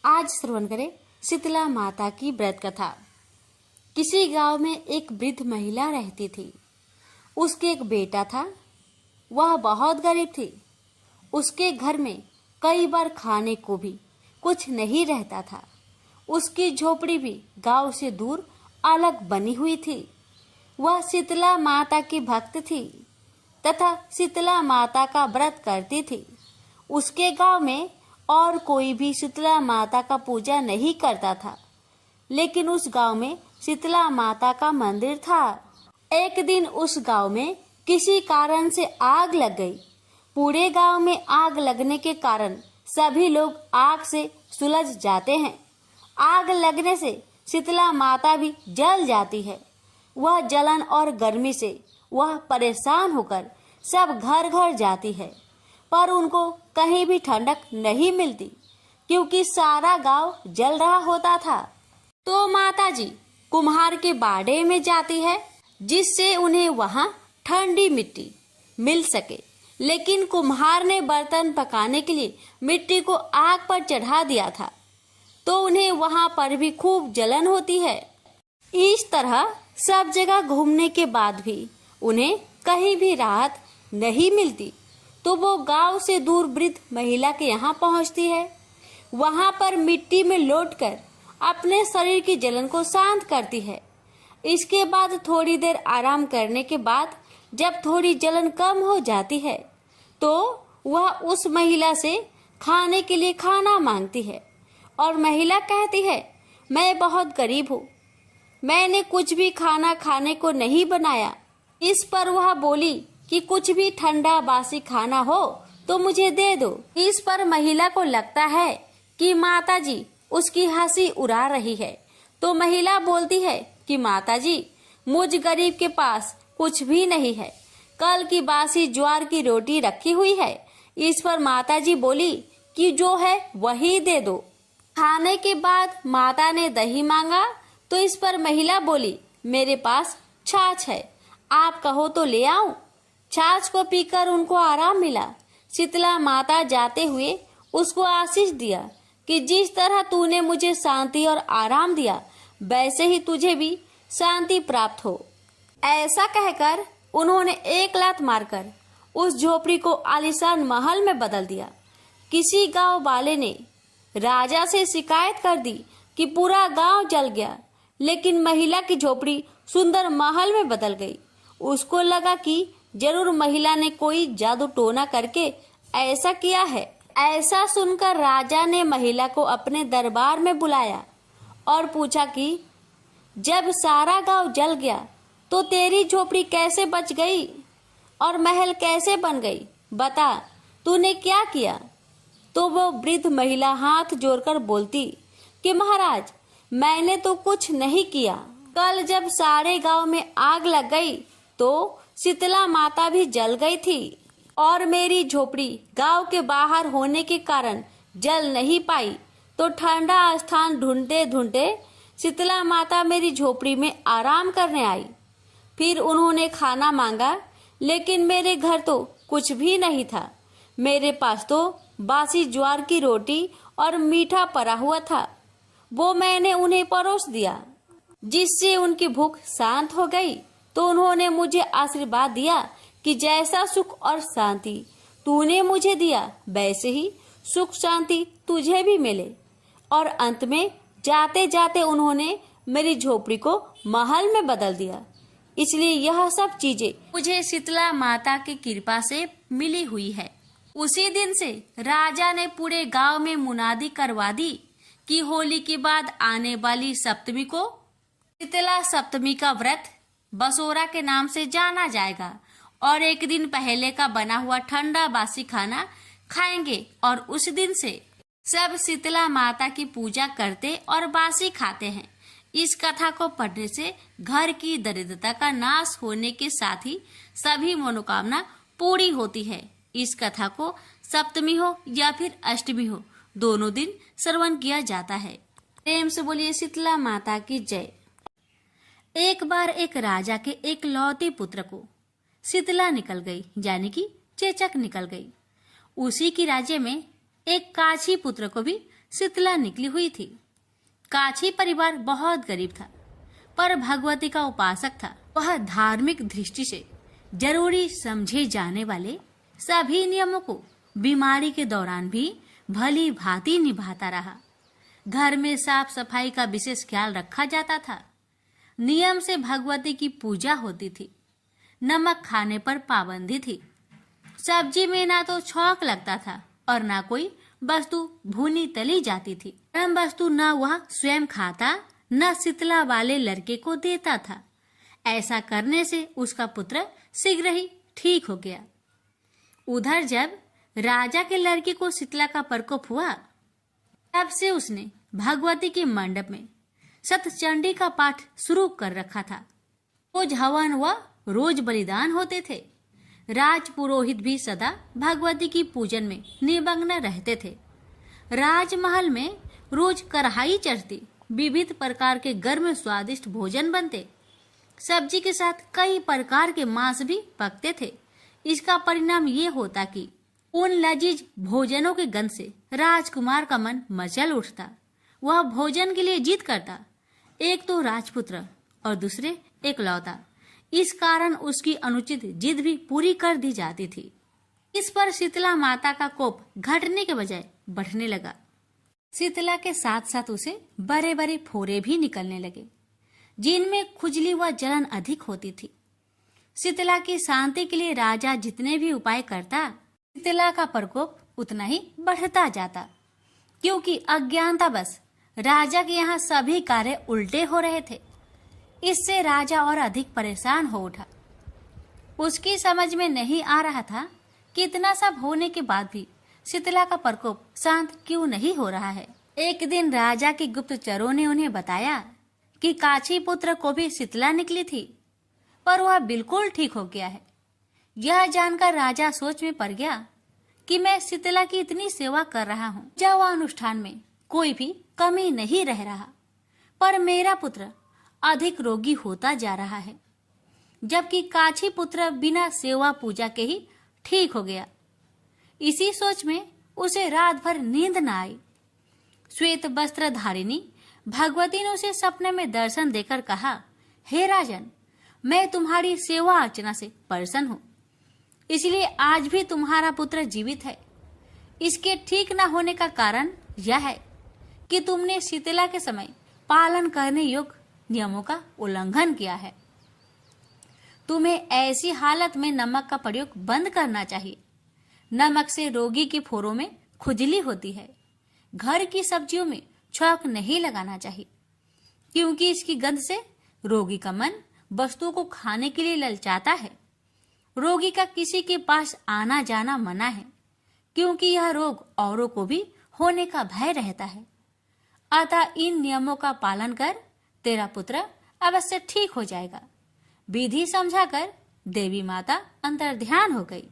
आज श्रवण करें शीतला माता की व्रत कथा। किसी गांव में एक वृद्ध महिला रहती थी। उसके एक बेटा था। वह बहुत गरीब थी। उसके घर में कई बार खाने को भी कुछ नहीं रहता था। उसकी झोपड़ी भी गांव से दूर अलग बनी हुई थी। वह शीतला माता की भक्त थी तथा शीतला माता का व्रत करती थी। उसके गांव में और कोई भी शीतला माता का पूजा नहीं करता था, लेकिन उस गांव में शीतला माता का मंदिर था। एक दिन उस गांव में किसी कारण से आग लग गई। पूरे गांव में आग लगने के कारण सभी लोग आग से सुलझ जाते हैं। आग लगने से शीतला माता भी जल जाती है। वह जलन और गर्मी से वह परेशान होकर सब घर घर जाती है, पर उनको कहीं भी ठंडक नहीं मिलती, क्योंकि सारा गांव जल रहा होता था। तो माताजी कुम्हार के बाड़े में जाती है, जिससे उन्हें वहां ठंडी मिट्टी मिल सके। लेकिन कुम्हार ने बर्तन पकाने के लिए मिट्टी को आग पर चढ़ा दिया था, तो उन्हें वहां पर भी खूब जलन होती है। इस तरह सब जगह घूमने के बाद भी उन्हें कहीं भी राहत नहीं मिलती। तो वो गांव से दूर वृद्ध महिला के यहाँ पहुँचती है। वहां पर मिट्टी में लौटकर अपने शरीर की जलन को शांत करती है। इसके बाद थोड़ी देर आराम करने के बाद जब थोड़ी जलन कम हो जाती है, तो वह उस महिला से खाने के लिए खाना मांगती है। और महिला कहती है, मैं बहुत गरीब हूँ, मैंने कुछ भी खाना खाने को नहीं बनाया। इस पर वह बोली कि कुछ भी ठंडा बासी खाना हो तो मुझे दे दो। इस पर महिला को लगता है कि माताजी उसकी हंसी उड़ा रही है। तो महिला बोलती है कि माताजी, मुझ गरीब के पास कुछ भी नहीं है, कल की बासी ज्वार की रोटी रखी हुई है। इस पर माताजी बोली कि जो है वही दे दो। खाने के बाद माता ने दही मांगा, तो इस पर महिला बोली, मेरे पास छाछ है, आप कहो तो ले आऊं। छाछ को पीकर उनको आराम मिला। शीतला माता जाते हुए उसको आशीष दिया कि जिस तरह तूने मुझे शांति और आराम दिया, वैसे ही तुझे भी शांति प्राप्त हो। ऐसा कहकर उन्होंने एक लात मारकर उस झोपड़ी को आलीशान महल में बदल दिया। किसी गांव वाले ने राजा से शिकायत कर दी कि पूरा गांव जल गया, लेकिन महिला की झोपड़ी सुंदर महल में बदल गई। उसको लगा कि जरूर महिला ने कोई जादू टोना करके ऐसा किया है। ऐसा सुनकर राजा ने महिला को अपने दरबार में बुलाया और पूछा कि जब सारा गांव जल गया तो तेरी झोपड़ी कैसे बच गई और महल कैसे बन गई, बता तूने क्या किया। तो वो वृद्ध महिला हाथ जोड़कर बोलती कि महाराज, मैंने तो कुछ नहीं किया। कल जब सारे गांव में आग लग गई तो शीतला माता भी जल गई थी, और मेरी झोपड़ी गांव के बाहर होने के कारण जल नहीं पाई। तो ठंडा स्थान ढूंढते ढूंढते शीतला माता मेरी झोपड़ी में आराम करने आई। फिर उन्होंने खाना मांगा, लेकिन मेरे घर तो कुछ भी नहीं था। मेरे पास तो बासी ज्वार की रोटी और मीठा पड़ा हुआ था। वो मैंने उन्हें परोस दिया, जिससे उनकी भूख शांत हो गई। तो उन्होंने मुझे आशीर्वाद दिया कि जैसा सुख और शांति तूने मुझे दिया, वैसे ही सुख शांति तुझे भी मिले। और अंत में जाते जाते उन्होंने मेरी झोपड़ी को महल में बदल दिया। इसलिए यह सब चीजें मुझे शीतला माता की कृपा से मिली हुई है। उसी दिन से राजा ने पूरे गांव में मुनादी करवा दी कि होली के बाद आने वाली सप्तमी को शीतला सप्तमी का व्रत बसोरा के नाम से जाना जाएगा, और एक दिन पहले का बना हुआ ठंडा बासी खाना खाएंगे। और उस दिन से सब शीतला माता की पूजा करते और बासी खाते हैं। इस कथा को पढ़ने से घर की दरिद्रता का नाश होने के साथ ही सभी मनोकामना पूरी होती है। इस कथा को सप्तमी हो या फिर अष्टमी हो, दोनों दिन श्रवण किया जाता है। प्रेम से बोलिए शीतला माता की जय। एक बार एक राजा के एक लौते पुत्र को शीतला निकल गई, यानी कि चेचक निकल गई। उसी की राज्य में एक काछी पुत्र को भी शीतला निकली हुई थी। काछी परिवार बहुत गरीब था, पर भगवती का उपासक था। वह धार्मिक दृष्टि से जरूरी समझे जाने वाले सभी नियमों को बीमारी के दौरान भी भली भांति निभाता रहा। घर में साफ सफाई का विशेष ख्याल रखा जाता था। नियम से भगवती की पूजा होती थी। नमक खाने पर पाबंदी थी। सब्जी में ना तो छौंक लगता था और ना कोई वस्तु भुनी तली जाती थी। गरम वस्तु न वह स्वयं खाता न शीतला वाले लड़के को देता था। ऐसा करने से उसका पुत्र शीघ्र ही ठीक हो गया। उधर जब राजा के लड़के को शीतला का प्रकोप हुआ, तब से उसने भगवती के मंडप में सतचंडी का पाठ शुरू कर रखा था। रोज हवन व रोज बलिदान होते थे। राज पुरोहित भी सदा भगवती की पूजन में निमग्न रहते थे। राजमहल में रोज कढ़ाई चढ़ती, विविध प्रकार के गर्म स्वादिष्ट भोजन बनते। सब्जी के साथ कई प्रकार के मांस भी पकते थे। इसका परिणाम ये होता कि उन लजीज भोजनों के गंध से राजकुमार का मन मचल उठता। वह भोजन के लिए जिद करता। एक तो राजपुत्र और दूसरे एकलौता। इस कारण उसकी अनुचित जिद भी पूरी कर दी जाती थी। इस पर शीतला माता का कोप घटने के बजाय बढ़ने लगा। शीतला के साथ साथ उसे बड़े बड़े फोड़े भी निकलने लगे, जिनमें खुजली व जलन अधिक होती थी। शीतला की शांति के लिए राजा जितने भी उपाय करता, शीतला का प्रकोप उतना ही बढ़ता जाता, क्योंकि अज्ञानतावश राजा के यहाँ सभी कार्य उल्टे हो रहे थे। इससे राजा और अधिक परेशान हो उठा। उसकी समझ में नहीं आ रहा था कि इतना सब होने के बाद भी शीतला का प्रकोप शांत क्यों नहीं हो रहा है। एक दिन राजा के गुप्तचरों ने उन्हें बताया कि काछी पुत्र को भी शीतला निकली थी, पर वह बिल्कुल ठीक हो गया है। यह जानकर राजा सोच में पड़ गया कि मैं शीतला की इतनी सेवा कर रहा हूँ, जब वह अनुष्ठान में कोई भी कमी नहीं रह रहा, पर मेरा पुत्र अधिक रोगी होता जा रहा है, जबकि काछी पुत्र बिना सेवा पूजा के ही ठीक हो गया। इसी सोच में उसे रात भर नींद न आई। श्वेत वस्त्र धारिणी भगवती ने उसे सपने में दर्शन देकर कहा, हे राजन, मैं तुम्हारी सेवा अर्चना से प्रसन्न हूँ, इसलिए आज भी तुम्हारा पुत्र जीवित है। इसके ठीक न होने का कारण यह है कि तुमने शीतला के समय पालन करने योग्य नियमों का उल्लंघन किया है। तुम्हें ऐसी हालत में नमक का प्रयोग बंद करना चाहिए। नमक से रोगी के फोड़ों में खुजली होती है। घर की सब्जियों में छौंक नहीं लगाना चाहिए, क्योंकि इसकी गंध से रोगी का मन वस्तुओं को खाने के लिए ललचाता है। रोगी का किसी के पास आना जाना मना है, क्योंकि यह रोग औरों को भी होने का भय रहता है। अतः इन नियमों का पालन कर तेरा पुत्र अवश्य ठीक हो जाएगा। विधि समझाकर देवी माता अंतर्ध्यान हो गई।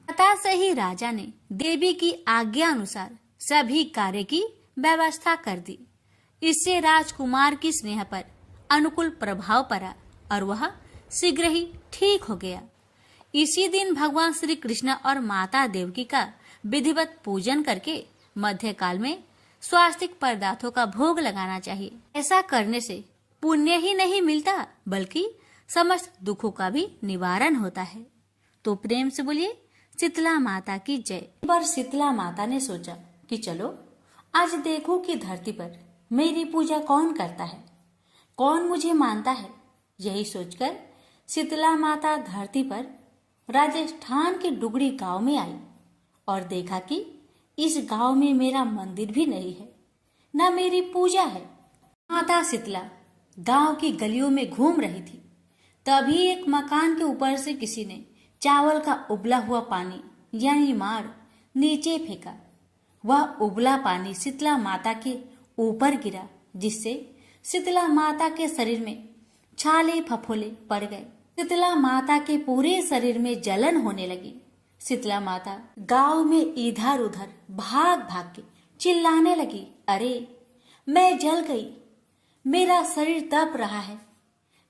अतः से ही राजा ने देवी की आज्ञा अनुसार सभी कार्य की व्यवस्था कर दी। इससे राजकुमार की स्नेह पर अनुकूल प्रभाव पड़ा और वह शीघ्र ही ठीक हो गया। इसी दिन भगवान श्री कृष्ण और माता देवकी का विधिवत पूजन करके मध्यकाल में स्वास्तिक पदार्थों का भोग लगाना चाहिए। ऐसा करने से पुण्य ही नहीं मिलता, बल्कि समस्त दुखों का भी निवारण होता है। तो प्रेम से बोलिए शीतला माता की जय। पर शीतला माता ने सोचा कि चलो आज देखो कि धरती पर मेरी पूजा कौन करता है, कौन मुझे मानता है। यही सोचकर शीतला माता धरती पर राजस्थान के डुगरी गांव में आई और देखा कि इस गांव में मेरा मंदिर भी नहीं है, न मेरी पूजा है। माता शीतला गांव की गलियों में घूम रही थी। तभी एक मकान के ऊपर से किसी ने चावल का उबला हुआ पानी यानी मार नीचे फेंका। वह उबला पानी शीतला माता के ऊपर गिरा, जिससे शीतला माता के शरीर में छाले फफोले पड़ गए। शीतला माता के पूरे शरीर में जलन होने लगी। शीतला माता गांव में इधर उधर भाग भाग के चिल्लाने लगी, अरे मैं जल गई, मेरा शरीर तप रहा है,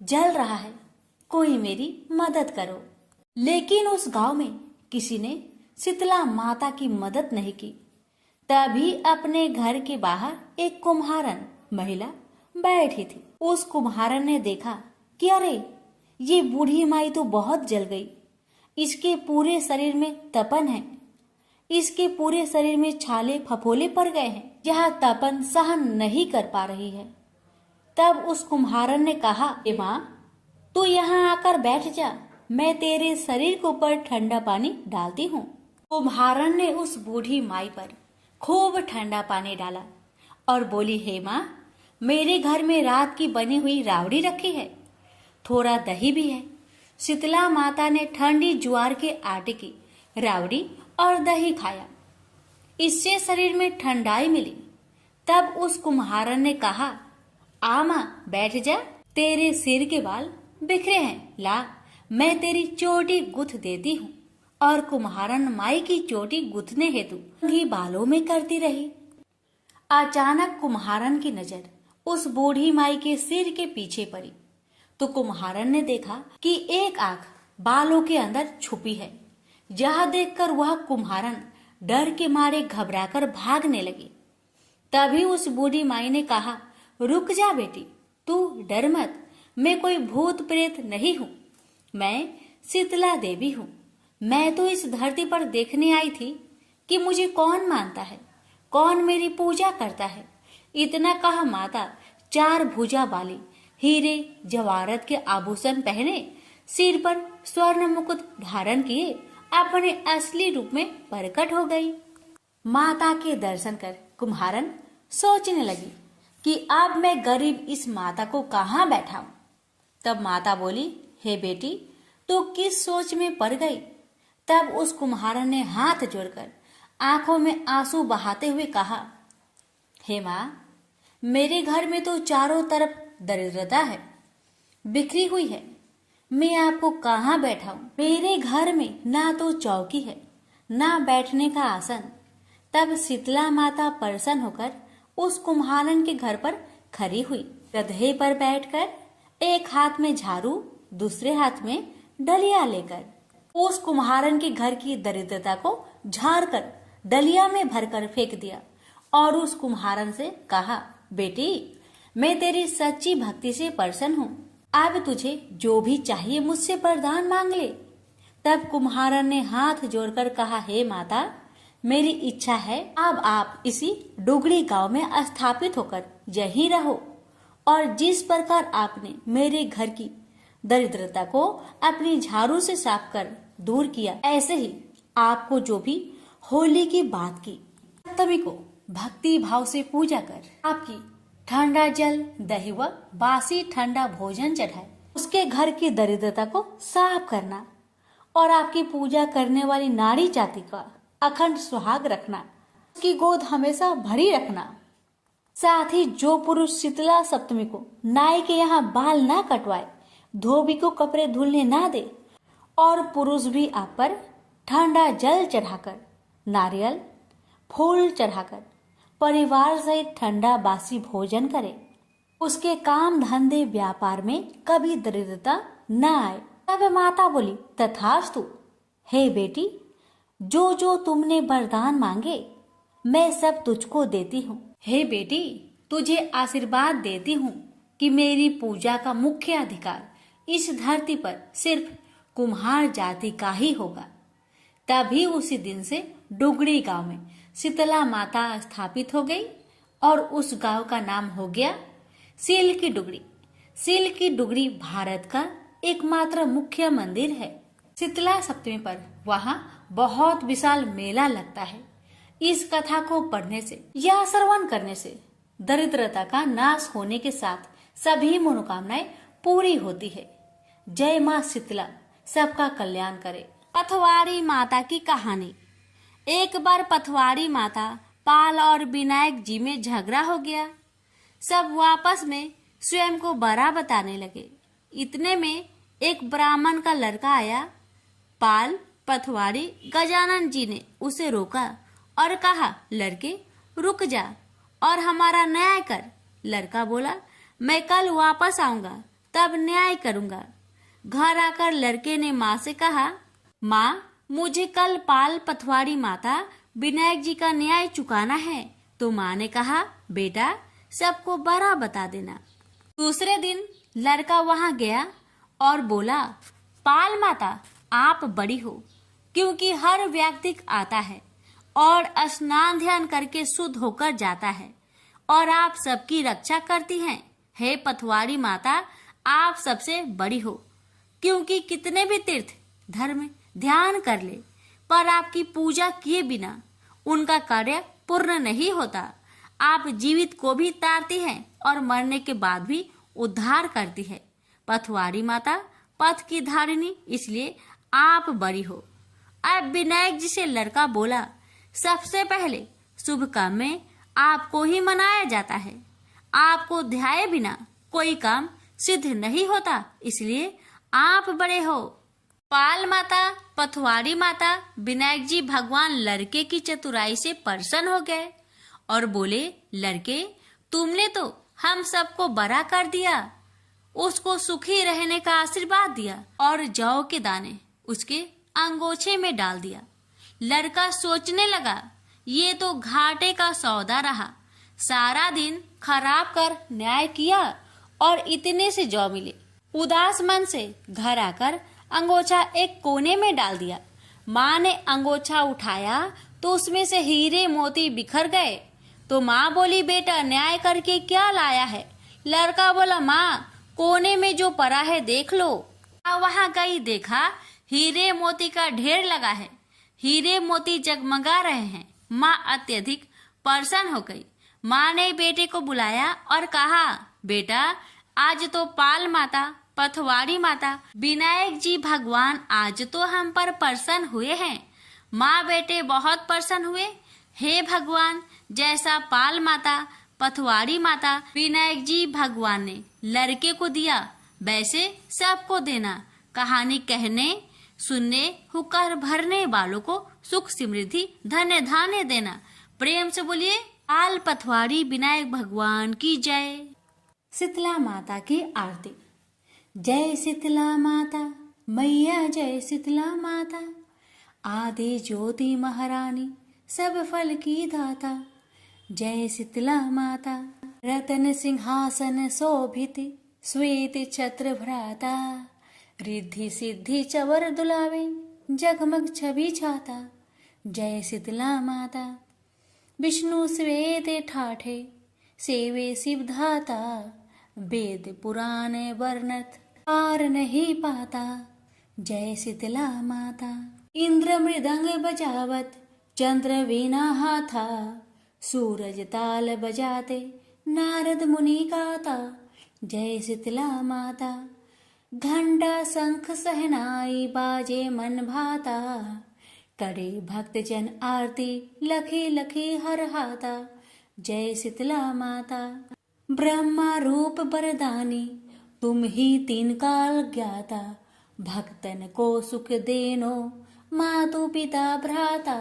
जल रहा है, कोई मेरी मदद करो। लेकिन उस गांव में किसी ने शीतला माता की मदद नहीं की। तभी अपने घर के बाहर एक कुम्हारन महिला बैठी थी। उस कुम्हारन ने देखा कि अरे, ये बूढ़ी माई तो बहुत जल गई। इसके पूरे शरीर में तपन है, इसके पूरे शरीर में छाले फफोले पड़ गए हैं। यह तपन सहन नहीं कर पा रही है। तब उस कुम्हारन ने कहा, ए माँ, तू यहाँ आकर बैठ जा, मैं तेरे शरीर के ऊपर ठंडा पानी डालती हूँ। कुम्हारन ने उस बूढ़ी माई पर खूब ठंडा पानी डाला और बोली, हे माँ, मेरे घर में रात की बनी हुई रावड़ी रखी है, थोड़ा दही भी है। शीतला माता ने ठंडी ज्वार के आटे की रावड़ी और दही खाया, इससे शरीर में ठंडाई मिली। तब उस कुम्हारन ने कहा, आ माँ, बैठ जा, तेरे सिर के बाल बिखरे हैं, ला मैं तेरी चोटी गुथ देती हूँ। और कुम्हारन माई की चोटी गुथने हेतु ही बालों में करती रही। अचानक कुम्हारन की नजर उस बूढ़ी माई के सिर के पीछे पड़ी तो कुम्हारन ने देखा कि एक आंख बालों के अंदर छुपी है। यह देखकर वह कुम्हारन डर के मारे घबराकर भागने लगी। तभी उस बूढ़ी माई ने कहा, रुक जा बेटी, तू डर मत, मैं कोई भूत प्रेत नहीं हूँ, मैं शीतला देवी हूँ। मैं तो इस धरती पर देखने आई थी कि मुझे कौन मानता है, कौन मेरी पूजा करता है। इतना कहा माता 4 भुजा वाली हीरे जवाहरत के आभूषण पहने, सिर पर स्वर्ण मुकुट धारण किए, अपने असली रूप में प्रकट हो गई। माता के दर्शन कर कुम्हारन सोचने लगी कि अब मैं गरीब इस माता को कहाँ बैठाऊं। तब माता बोली, हे बेटी, तू किस सोच में पड़ गई। तब उस कुम्हारन ने हाथ जोड़कर आंखों में आंसू बहाते हुए कहा, हे माँ, मेरे घर में तो चारों तरफ दरिद्रता है, बिखरी हुई है, मैं आपको कहाँ बैठाऊं। मेरे घर में ना तो चौकी है, ना बैठने का आसन। तब शीतला माता प्रसन्न होकर उस कुम्हारन के घर पर खड़ी हुई। गधे पर बैठकर एक हाथ में झाड़ू, दूसरे हाथ में डलिया लेकर उस कुम्हारन के घर की दरिद्रता को झाड़कर डलिया में भरकर फेंक दिया और उस कुम्हारन से कहा, बेटी, मैं तेरी सच्ची भक्ति से प्रसन्न हूँ, अब तुझे जो भी चाहिए मुझसे वरदान मांग ले। तब कुम्हारन ने हाथ जोड़कर कहा, हे माता, मेरी इच्छा है अब आप इसी डुगड़ी गांव में स्थापित होकर यहीं रहो और जिस प्रकार आपने मेरे घर की दरिद्रता को अपनी झाड़ू से साफ कर दूर किया, ऐसे ही आपको जो भी होली की बात की, सप्तमी को भक्ति भाव से पूजा कर आपकी ठंडा जल, दही व बासी ठंडा भोजन चढ़ाए, उसके घर की दरिद्रता को साफ करना और आपकी पूजा करने वाली नारी जाति का अखंड सुहाग रखना, उसकी गोद हमेशा भरी रखना। साथ ही जो पुरुष शीतला सप्तमी को नाई के यहाँ बाल ना कटवाए, धोबी को कपड़े धुलने ना दे और पुरुष भी आप पर ठंडा जल चढ़ाकर, नारियल फूल चढ़ाकर परिवार सहित ठंडा बासी भोजन करे, उसके काम धंधे व्यापार में कभी दरिद्रता न आए। तब माता बोली, तथास्तु। हे बेटी, जो जो तुमने वरदान मांगे मैं सब तुझको देती हूँ। हे बेटी, तुझे आशीर्वाद देती हूँ कि मेरी पूजा का मुख्य अधिकार इस धरती पर सिर्फ कुम्हार जाति का ही होगा। तभी उसी दिन से डुगड़ी गांव में शीतला माता स्थापित हो गई और उस गांव का नाम हो गया सील की डुगड़ी। सील की डुगड़ी भारत का एकमात्र मुख्य मंदिर है। शीतला सप्तमी पर वहाँ बहुत विशाल मेला लगता है। इस कथा को पढ़ने से या श्रवण करने से दरिद्रता का नाश होने के साथ सभी मनोकामनाएं पूरी होती है। जय माँ शीतला सबका कल्याण करे। पथवाड़ी माता की कहानी। एक बार पथवाड़ी माता पाल और विनायक जी में झगड़ा हो गया। सब आपस में स्वयं को बड़ा बताने लगे। इतने में एक ब्राह्मण का लड़का आया। पाल, पथवाड़ी, गजानन जी ने उसे रोका और कहा, लड़के रुक जा और हमारा न्याय कर। लड़का बोला, मैं कल वापस आऊंगा तब न्याय करूंगा। घर आकर लड़के ने माँ से कहा, माँ, मुझे कल पाल, पथवाड़ी माता विनायक जी का न्याय चुकाना है। तो माँ ने कहा, बेटा सबको बड़ा बता देना। दूसरे दिन लड़का वहां गया और बोला, पाल माता आप बड़ी हो, क्योंकि हर व्यक्ति आता है और स्नान ध्यान करके शुद्ध होकर जाता है और आप सबकी रक्षा करती हैं। हे पथवारी माता, आप सबसे बड़ी हो, क्योंकि कितने भी तीर्थ धर्म ध्यान कर ले पर आपकी पूजा किए बिना उनका कार्य पूर्ण नहीं होता। आप जीवित को भी तारती हैं और मरने के बाद भी उद्धार करती है। पथवारी माता पथ की धारिणी, इसलिए आप बड़ी हो। अब विनायक जी से लड़का बोला, सबसे पहले शुभ काम में आपको ही मनाया जाता है। आपको ध्याये बिना कोई काम सिद्ध नहीं होता, इसलिए आप बड़े हो। पाल माता, पथवारी माता, विनायक जी भगवान लड़के की चतुराई से प्रसन्न हो गए और बोले, लड़के तुमने तो हम सबको बड़ा कर दिया। उसको सुखी रहने का आशीर्वाद दिया और जौ के दाने उसके अंगोछे में डाल दिया। लड़का सोचने लगा, ये तो घाटे का सौदा रहा। सारा दिन खराब कर न्याय किया और इतने से जौ मिले। उदास मन से घर आकर अंगोछा एक कोने में डाल दिया। माँ ने अंगोछा उठाया तो उसमें से हीरे मोती बिखर गए। तो माँ बोली, बेटा न्याय करके क्या लाया है? लड़का बोला, माँ कोने में जो पड़ा है देख लो। वहां गई, देखा हीरे मोती का ढेर लगा है। हीरे मोती जगमगा रहे हैं। माँ अत्यधिक प्रसन्न हो गई। माँ ने बेटे को बुलाया और कहा, बेटा आज तो पाल माता, पथवारी माता, विनायक जी भगवान आज तो हम पर प्रसन्न हुए हैं। माँ बेटे बहुत प्रसन्न हुए। हे भगवान, जैसा पाल माता, पथवारी माता, विनायक जी भगवान ने लड़के को दिया, वैसे सबको देना। कहानी कहने, सुनने, हुक्कर भरने वालों को सुख समृद्धि धन्य धान्य देना। प्रेम से बोलिए, पाल पथवारी विनायक भगवान की जय। शीतला माता की आरती। जय शीतला माता मैया, जय शीतला माता, आदि ज्योति महारानी, सब फल की दाता। जय शीतला माता, रतन सिंहासन शोभित, श्वेत छत्र भ्राता, रिद्धि सिद्धि चवर दुलावे, जगमग छवि छाता। जय शीतला माता, विष्णु श्वेत ठाठे, सेवे शिव धाता, वेद पुराण वर्णत पार नहीं पाता। जय शीतला माता, इंद्र मृदंग बजावत, चंद्र वीणा हाथा, सूरज ताल बजाते, नारद मुनि गाता। जय शीतला माता, घंटा शंख सहनाई, बाजे मन भाता, करे भक्त जन आरती, लखी लखी हर हाता। जय शीतला माता, ब्रह्मा रूप वरदानी, तुम ही तीन काल ज्ञाता, भक्तन को सुख देनो, मातु पिता भ्राता।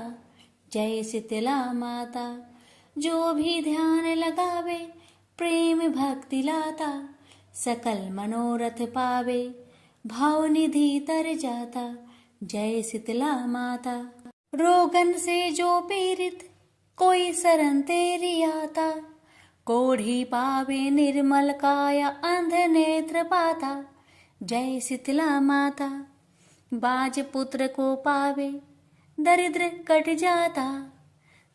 जय शीतला माता, जो भी ध्यान लगावे, प्रेम भक्ति लाता, सकल मनोरथ पावे, भाव निधि तर जाता। जय शीतला माता, रोगन से जो पीड़ित, कोई शरण तेरी आता, कोढ़ी पावे निर्मल काया, अंध नेत्र पाता। जय शीतला माता, बाज पुत्र को पावे, दरिद्र कट जाता,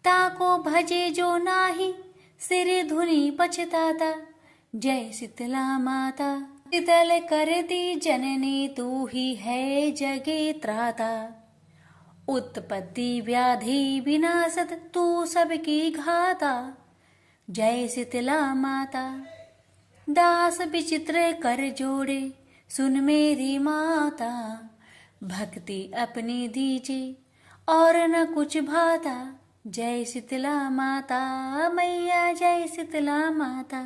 ताको भजे जो नाही, सिर धुनि पछताता। जय शीतला माता, शीतल करती जननी, तू ही है जगे त्राता, उत्पत्ति व्याधि विनाशत, तू सबकी घाता। जय शीतला माता, दास विचित्र कर जोड़े, सुन मेरी माता, भक्ति अपनी दीजे और न कुछ भाता। जय शीतला माता मैया, जय शीतला माता।